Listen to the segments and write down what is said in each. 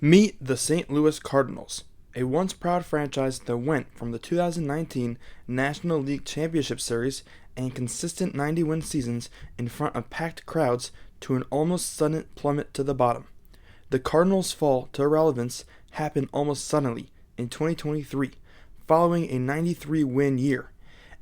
Meet the St. Louis Cardinals, a once proud franchise that went from the 2019 National League Championship Series and consistent 90-win seasons in front of packed crowds to an almost sudden plummet to the bottom. The Cardinals' fall to irrelevance happened almost suddenly in 2023, following a 93-win year.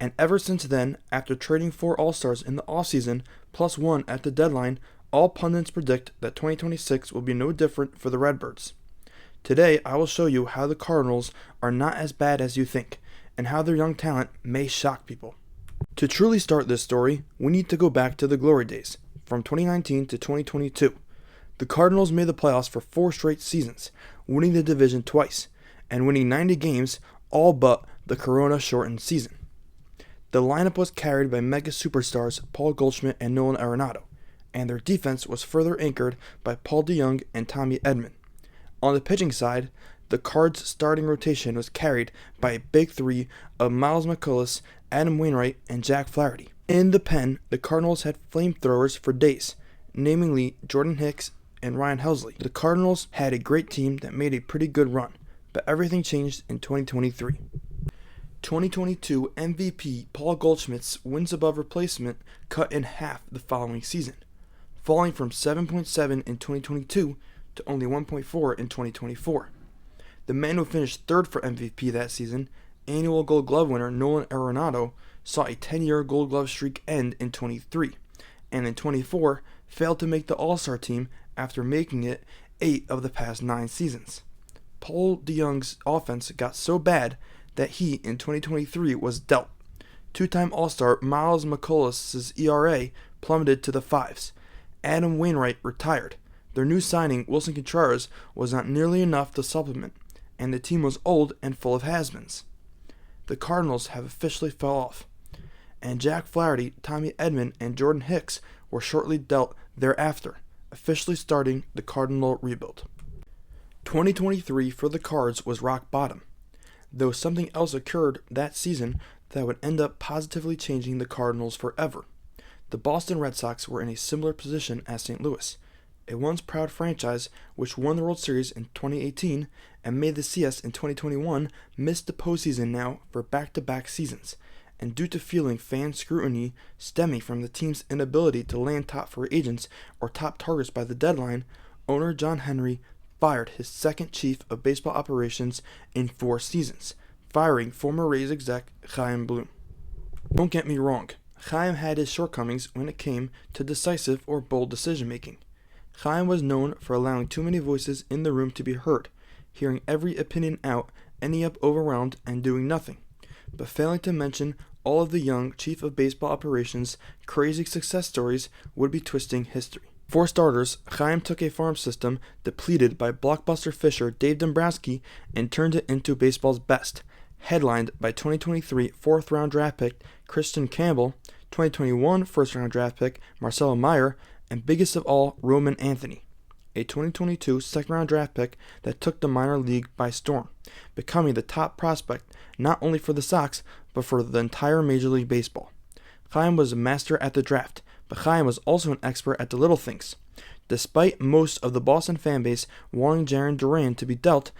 And ever since then, after trading 4 All-Stars in the offseason plus 1 at the deadline, all pundits predict that 2026 will be no different for the Redbirds. Today, I will show you how the Cardinals are not as bad as you think, and how their young talent may shock people. To truly start this story, we need to go back to the glory days, from 2019 to 2022. The Cardinals made the playoffs for 4 straight seasons, winning the division twice, and winning 90 games, all but the Corona-shortened season. The lineup was carried by mega superstars Paul Goldschmidt and Nolan Arenado, and their defense was further anchored by Paul DeJong and Tommy Edman. On the pitching side, the Cards' starting rotation was carried by a big three of Miles McCullough, Adam Wainwright, and Jack Flaherty. In the pen, the Cardinals had flamethrowers for days, namely Jordan Hicks and Ryan Helsley. The Cardinals had a great team that made a pretty good run, but everything changed in 2023. 2022 MVP Paul Goldschmidt's wins above replacement cut in half the following season, falling from 7.7 in 2022 to only 1.4 in 2024. The man who finished third for MVP that season, annual Gold Glove winner Nolan Arenado, saw a 10-year Gold Glove streak end in 23, and in 24 failed to make the All-Star team after making it 8 of the past 9 seasons. Paul DeJong's offense got so bad that he, in 2023, was dealt. 2-time All-Star Miles McCullough's ERA plummeted to the 5s. Adam Wainwright retired. Their new signing, Wilson Contreras, was not nearly enough to supplement, and the team was old and full of has-beens. The Cardinals have officially fell off, and Jack Flaherty, Tommy Edman, and Jordan Hicks were shortly dealt thereafter, officially starting the Cardinal rebuild. 2023 for the Cards was rock bottom, though something else occurred that season that would end up positively changing the Cardinals forever. The Boston Red Sox were in a similar position as St. Louis, a once proud franchise which won the World Series in 2018 and made the CS in 2021 miss the postseason now for back-to-back seasons, and due to feeling fan scrutiny stemming from the team's inability to land top free agents or top targets by the deadline, owner John Henry fired his second chief of baseball operations in 4 seasons, firing former Rays exec Chaim Bloom. Don't get me wrong, Chaim had his shortcomings when it came to decisive or bold decision-making. Chaim was known for allowing too many voices in the room to be heard, hearing every opinion out, ending up overwhelmed and doing nothing, but failing to mention all of the young chief of baseball operations' crazy success stories would be twisting history. For starters, Chaim took a farm system depleted by blockbuster fisher Dave Dombrowski and turned it into baseball's best, headlined by 2023 4th-round draft pick Christian Campbell, 2021 first-round draft pick Marcelo Meyer, and biggest of all, Roman Anthony, a 2022 second-round draft pick that took the minor league by storm, becoming the top prospect not only for the Sox, but for the entire Major League Baseball. Chaim was a master at the draft, but Chaim was also an expert at the little things. Despite most of the Boston fanbase wanting Jarren Duran to be dealt,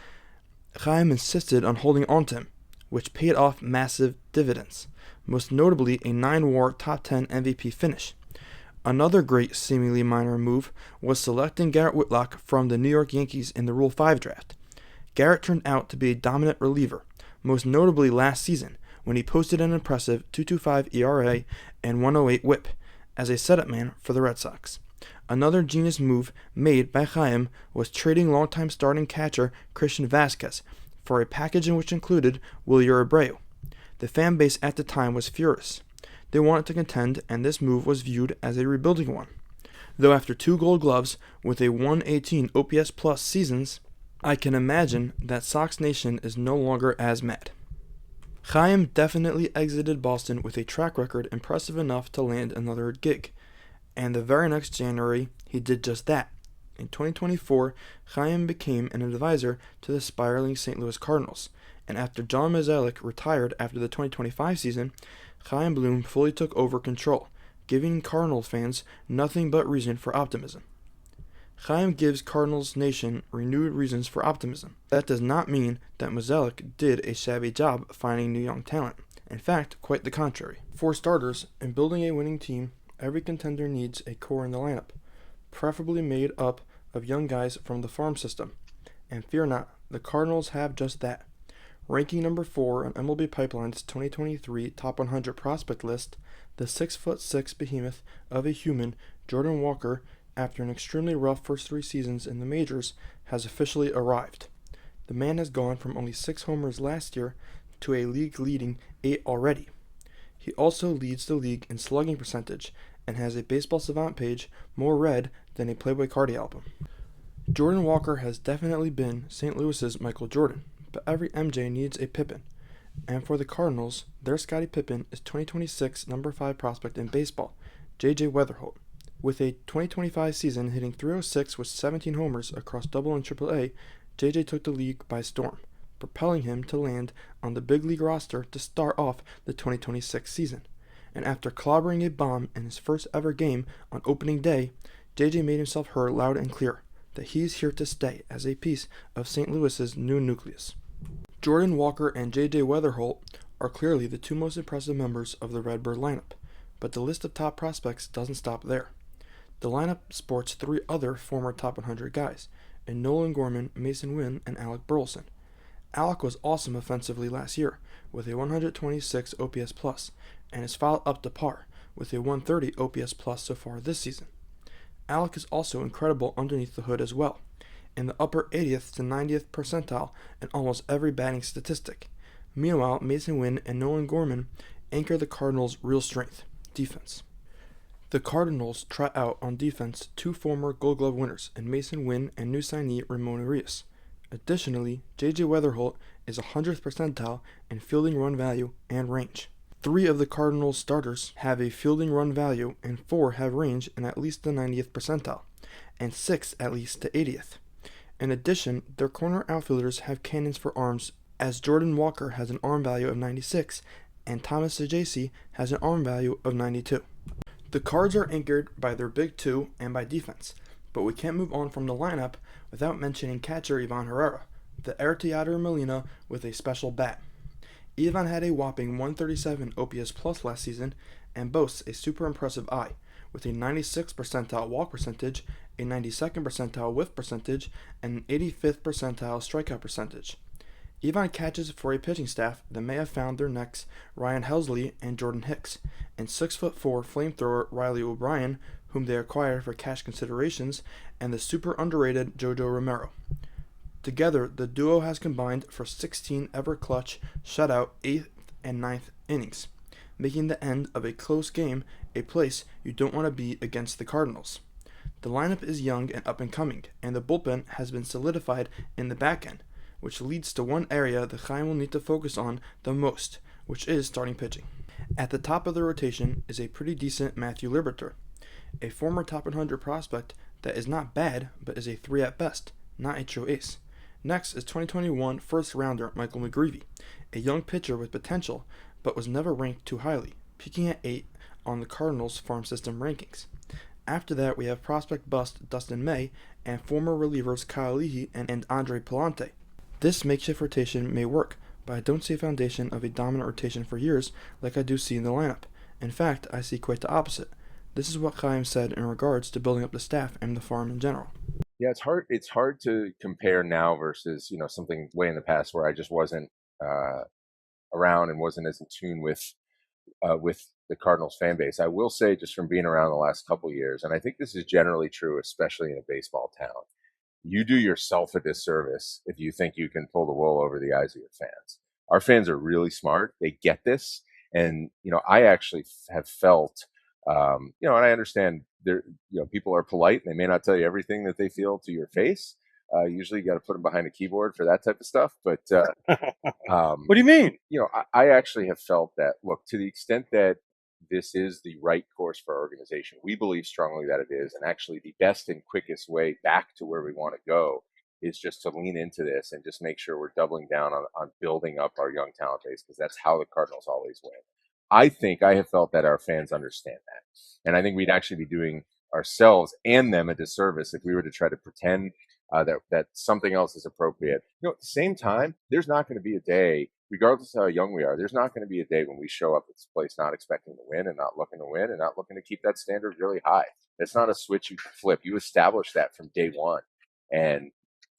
Chaim insisted on holding on to him, which paid off massive dividends, most notably a 9-WAR top 10 MVP finish. Another great, seemingly minor move was selecting Garrett Whitlock from the New York Yankees in the Rule 5 draft. Garrett turned out to be a dominant reliever, most notably last season, when he posted an impressive 2.25 ERA and 1.08 WHIP as a setup man for the Red Sox. Another genius move made by Chaim was trading longtime starting catcher Christian Vasquez for a package in which included Wilyer Abreu. The fan base at the time was furious. They wanted to contend, and this move was viewed as a rebuilding one. Though after 2 Gold Gloves with a 118 OPS plus seasons, I can imagine that Sox Nation is no longer as mad. Chaim definitely exited Boston with a track record impressive enough to land another gig, and the very next January he did just that. In 2024, Chaim became an advisor to the spiraling St. Louis Cardinals, and after John Mozeliak retired after the 2025 season, Chaim Bloom fully took over control, giving Cardinals fans nothing but reason for optimism. Chaim gives Cardinals Nation renewed reasons for optimism. That does not mean that Mozeliak did a shabby job finding new young talent. In fact, quite the contrary. For starters, in building a winning team, every contender needs a core in the lineup, preferably made up of young guys from the farm system. And fear not, the Cardinals have just that. Ranking number 4 on MLB Pipeline's 2023 Top 100 Prospect list, the 6'6" behemoth of a human, Jordan Walker, after an extremely rough first 3 seasons in the majors, has officially arrived. The man has gone from only 6 homers last year to a league-leading 8 already. He also leads the league in slugging percentage and has a Baseball Savant page more read than a Playboy Cardi album. Jordan Walker has definitely been St. Louis's Michael Jordan, but every MJ needs a Pippen. And for the Cardinals, their Scottie Pippen is 2026 number 5 prospect in baseball, J.J. Weatherholt. With a 2025 season hitting .306 with 17 homers across Double and Triple A, J.J. took the league by storm, propelling him to land on the big league roster to start off the 2026 season. And after clobbering a bomb in his first ever game on opening day, J.J. made himself heard loud and clear that he's here to stay as a piece of St. Louis's new nucleus. Jordan Walker and J.J. Weatherholt are clearly the 2 most impressive members of the Redbird lineup, but the list of top prospects doesn't stop there. The lineup sports 3 other former top 100 guys, in Nolan Gorman, Mason Wynn, and Alec Burleson. Alec was awesome offensively last year, with a 126 OPS plus, and is fouled up to par, with a 130 OPS plus so far this season. Alec is also incredible underneath the hood as well, in the upper 80th to 90th percentile in almost every batting statistic. Meanwhile, Mason Wynn and Nolan Gorman anchor the Cardinals' real strength, defense. The Cardinals trot out on defense 2 former Gold Glove winners in Mason Wynn and new signee Ramon Urias. Additionally, J.J. Weatherholt is 100th percentile in fielding run value and range. 3 of the Cardinals starters have a fielding run value and 4 have range in at least the 90th percentile, and 6 at least to 80th. In addition, their corner outfielders have cannons for arms, as Jordan Walker has an arm value of 96 and Thomas Saggese has an arm value of 92. The Cards are anchored by their big 2 and by defense, but we can't move on from the lineup without mentioning catcher Ivan Herrera, the heir to Yadier Molina with a special bat. Ivan had a whopping 137 OPS plus last season and boasts a super impressive eye, with a 96th percentile walk percentage, a 92nd percentile whiff percentage, and an 85th percentile strikeout percentage. Ivan catches for a pitching staff that may have found their necks Ryan Helsley and Jordan Hicks, and 6'4" flamethrower Riley O'Brien, whom they acquired for cash considerations, and the super underrated Jojo Romero. Together, the duo has combined for 16 ever-clutch shutout 8th and 9th innings, making the end of a close game a place you don't want to be against the Cardinals. The lineup is young and up-and-coming, and the bullpen has been solidified in the back end, which leads to one area that Chaim will need to focus on the most, which is starting pitching. At the top of the rotation is a pretty decent Matthew Liberatore, a former top 100 prospect that is not bad, but is a 3 at best, not a true ace. Next is 2021 first-rounder Michael McGreevy, a young pitcher with potential, but was never ranked too highly, peaking at 8 on the Cardinals' farm system rankings. After that, we have prospect bust Dustin May and former relievers Kyle Leahy and Andre Palante. This makeshift rotation may work, but I don't see a foundation of a dominant rotation for years like I do see in the lineup. In fact, I see quite the opposite. This is what Chaim said in regards to building up the staff and the farm in general. Yeah, it's hard. It's hard to compare now versus something way in the past where I just wasn't uh, around and wasn't as in tune with the Cardinals fan base. I will say, just from being around the last couple of years, and I think this is generally true, especially in a baseball town, you do yourself a disservice if you think you can pull the wool over the eyes of your fans. Our fans are really smart. They get this. And, I actually have felt, and I understand there, people are polite and they may not tell you everything that they feel to your face. Usually you got to put them behind a keyboard for that type of stuff. But, What do you mean? I actually have felt that, look, to the extent that this is the right course for our organization, we believe strongly that it is. And actually, the best and quickest way back to where we want to go is just to lean into this and just make sure we're doubling down on building up our young talent base, because that's how the Cardinals always win. I think I have felt that our fans understand that. And I think we'd actually be doing ourselves and them a disservice if we were to try to pretend that something else is appropriate. At the same time, there's not going to be a day, regardless of how young we are, there's not going to be a day when we show up at this place not expecting to win and not looking to win and not looking to keep that standard really high. It's not a switch you can flip. You establish that from day one. And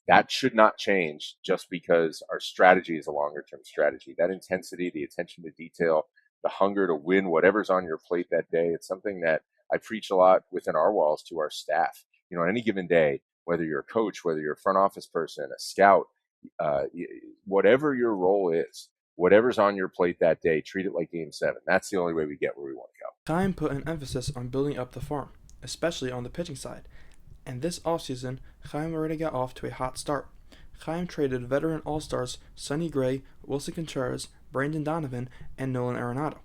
that should not change just because our strategy is a longer term strategy. That intensity, the attention to detail, the hunger to win whatever's on your plate that day, it's something that I preach a lot within our walls to our staff. On any given day, whether you're a coach, whether you're a front office person, a scout, whatever your role is, whatever's on your plate that day, treat it like Game 7. That's the only way we get where we want to go. Chaim put an emphasis on building up the farm, especially on the pitching side. And this offseason, Chaim already got off to a hot start. Chaim traded veteran all-stars Sonny Gray, Wilson Contreras, Brandon Donovan, and Nolan Arenado,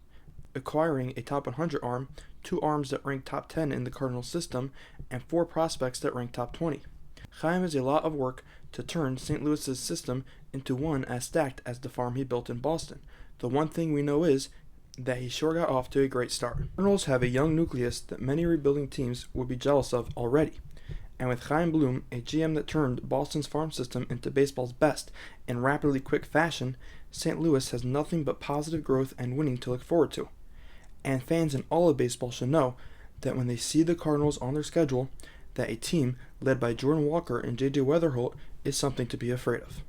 acquiring a top 100 arm, 2 arms that rank top 10 in the Cardinals system, and 4 prospects that rank top 20. Chaim has a lot of work to turn St. Louis's system into one as stacked as the farm he built in Boston. The one thing we know is that he sure got off to a great start. The Cardinals have a young nucleus that many rebuilding teams would be jealous of already. And with Chaim Bloom, a GM that turned Boston's farm system into baseball's best in rapidly quick fashion, St. Louis has nothing but positive growth and winning to look forward to. And fans in all of baseball should know that when they see the Cardinals on their schedule, that a team led by Jordan Walker and J.J. Weatherholt is something to be afraid of.